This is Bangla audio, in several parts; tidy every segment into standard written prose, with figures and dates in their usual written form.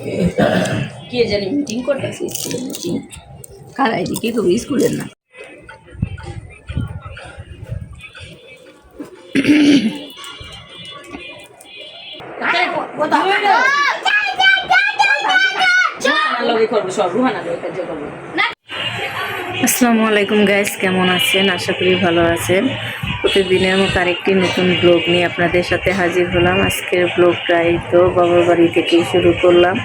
কে জানি মিটিং করতেছে, স্কুলের মিটিং। কারা এদিকে তো স্কুলের না। আসসালামু আলাইকুম গাইস, কেমন আছেন? আশা করি ভালো আছেন। প্রতিদিনের মতো আরেকটি নতুন ব্লগ নিয়ে আপনাদের সাথে হাজির হলাম। আজকের ব্লগটা এই তো বাবার বাড়ি থেকেই শুরু করলাম।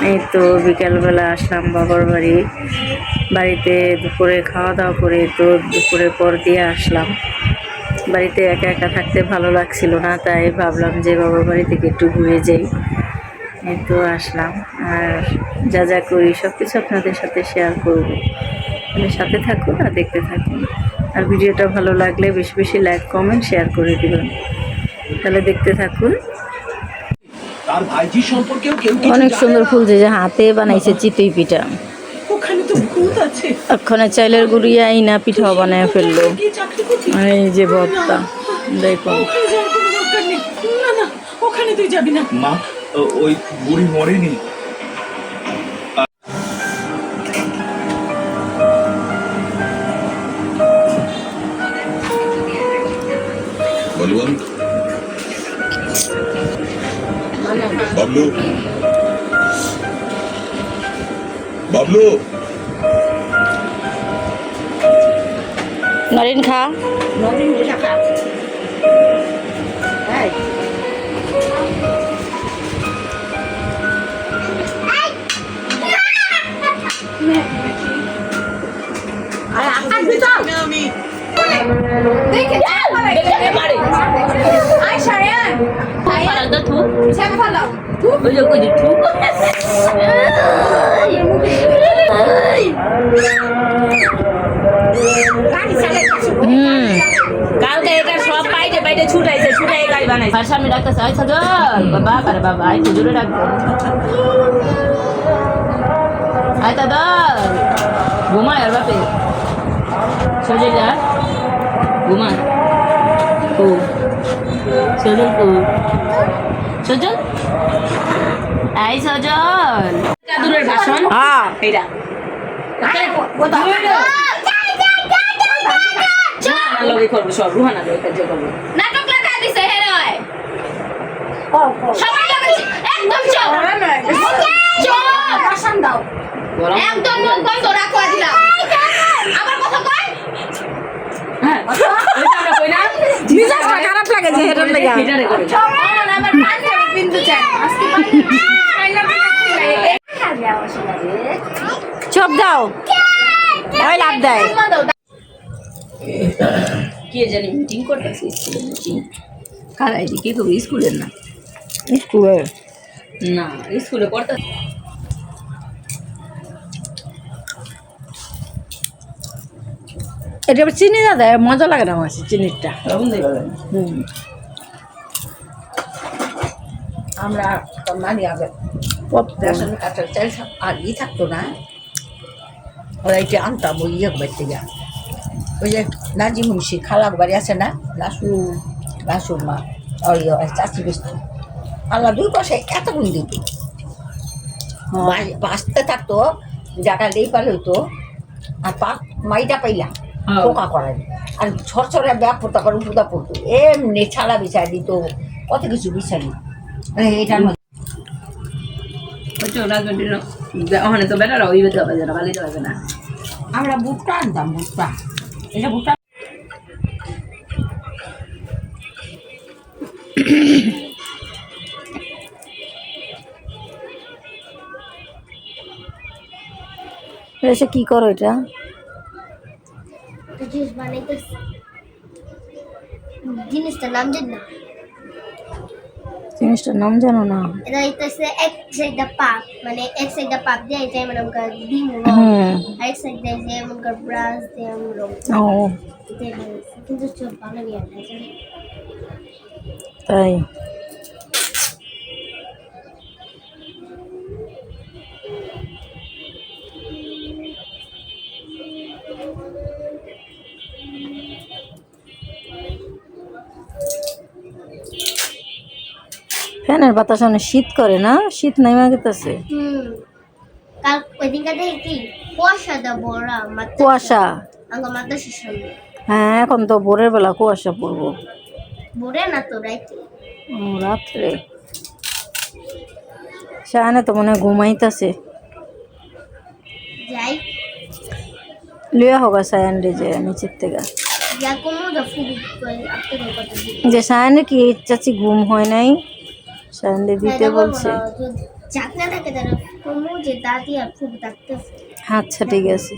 এই তো বিকালবেলা আসলাম বাবার বাড়িতে দুপুরে খাওয়া দাওয়া করে তো দুপুরের পর দিয়ে আসলাম। বাড়িতে একা একা থাকতে ভালো লাগছিল না, তাই ভাবলাম যে বাবার বাড়ি থেকে একটু ঘুরে যাই। এই তো আসলাম, আর যা যা করি সব কিছু আপনাদের সাথে শেয়ার করবো। সাথে থাকুন আর দেখতে থাকুন। আর ভিডিওটা ভালো লাগলে বেশি বেশি লাইক কমেন্ট শেয়ার করে দিবেন। তাহলে দেখতে থাকুন। তার ভাইজি সম্পর্কেও কেউ অনেক সুন্দর ফুল যে হাতে বানাইছে চিতই পিঠা। ওখানে তো ভূত আছে। ওখানে চাইলের গুড়িয়া না পিঠাও বানায় ফেললো। এই যে ভর্তা দেখুন। না না, ওখানে তুই যাবি না। মা, ওই বুড়ি মরেনি। বলুন বাবলু, বাবলু নরিন খা, নরিন বসে খা। এই আরে আকাশ বিতাও আমি দেখে দেখে মারে। আই শায়ান ফালাল দা থু ছেকে ফালাও থু ওই কই থু। কালকে এটা সব পাইটে পাইটে ছুটাইছে, ছুটাই গাড়ি বানাইছে। আর সামনে ডাকতেছে আই সাজল বাবা আরে বাবা আই তো জোরে ডাকবে। আই দাদা ঘুমায় আর বাপে সজল যা ঘুমা ও সজল ও সজল আই সজল চাদুরের ভাষণ। হ্যাঁ এইটা লগে করবো সব রুহানা লগে কাজ করবো। নাটক লেখা দিছে হে নয় সবাই লাগাইছে একদম চুপ চুপ ভাষণ দাও একদম মুখ বন্ধ রাখো দিলা। আবার কথা কই হ্যাঁ ওইটা আমরা কই না মিজাজটা খারাপ লাগে যে হেডার লাগা হেডারে করে আমার কাছে বিন্দু চাই আজকে পাইলা চুপ দাও ওই লাভ দেয়। কে জানি মিটিং করতেছে, স্কুলের মিটিং। কারা এদিকে তো স্কুলের না, স্কুলের না, স্কুলে পড়তে। এটা চিনি না দেয়, মজা লাগে না আমার চিনিটা। আমরা মানি আগে রেশন কার্ডের চাল আর ই থাকতো না, ওরা এটা আনতাম ওই ইয়ে বাড়িতে যা ওই যে নাজি মুন্সি খালাক বাড়ি আছে না লাসুর মা ওই চাচি বেশি আল্লাহ দুই পাশে এতগুণ দিত। বাঁচতে থাকতো জায়গা লেই পালে হইতো আর মাইটা পাইলাম পোকা করাই আর ছড়ছড়ে ব্যাগ পড়তা করে পুদা পড়তো এমনি ছাড়া বিছাই দিত, কত কিছু বিছাই এটার মধ্যে ওখানে তো বেটারা ওই বেতে হবে যারা বালিতে হবে না। আমরা বুটটা আনতাম, বুটটা এটা বুটটা এসে কি করো এটা? জুস বানাইতেছি, জিনিসটার নাম জানি না। জিনিসটার নাম জানো না? এটা হইতেছে এক সাইডটা পাক, মানে এক সাইডটা পাক দিয়ে এটা মানে আমরা ডিম আর এক সাইড দিয়ে যে আমরা ব্রাশ দিয়ে আমরা ও কিন্তু চোখ ভালো গিয়ে তাই ফ্যানের বাতাস অনেক শীত করে না, শীত নাইমা গেতেছে। কাল ওই দিনকার কি কুয়াশা দা বড়া মাত্র কুয়াশা, আঙ্গা মাত্র সামনে হ্যাঁ এখন তো ভোরের বেলা কুয়াশা পড়বো। বড়ে না তো রাইতে রাত্রে শাহানে তো মনে হয় ঘুমাইতেছে। যাই লিয়া হোগা সায়ানরে যে নিচের থেকে যা কমো যা ফুবি আপনি কথা যে সায়ানের কি চাচি ঘুম হয় নাই, সায়ানরে দিতে বলছে। যাক না থাকে তারা কমো যে দাদি আর ফুবি থাকতেছে। আচ্ছা ঠিক আছে।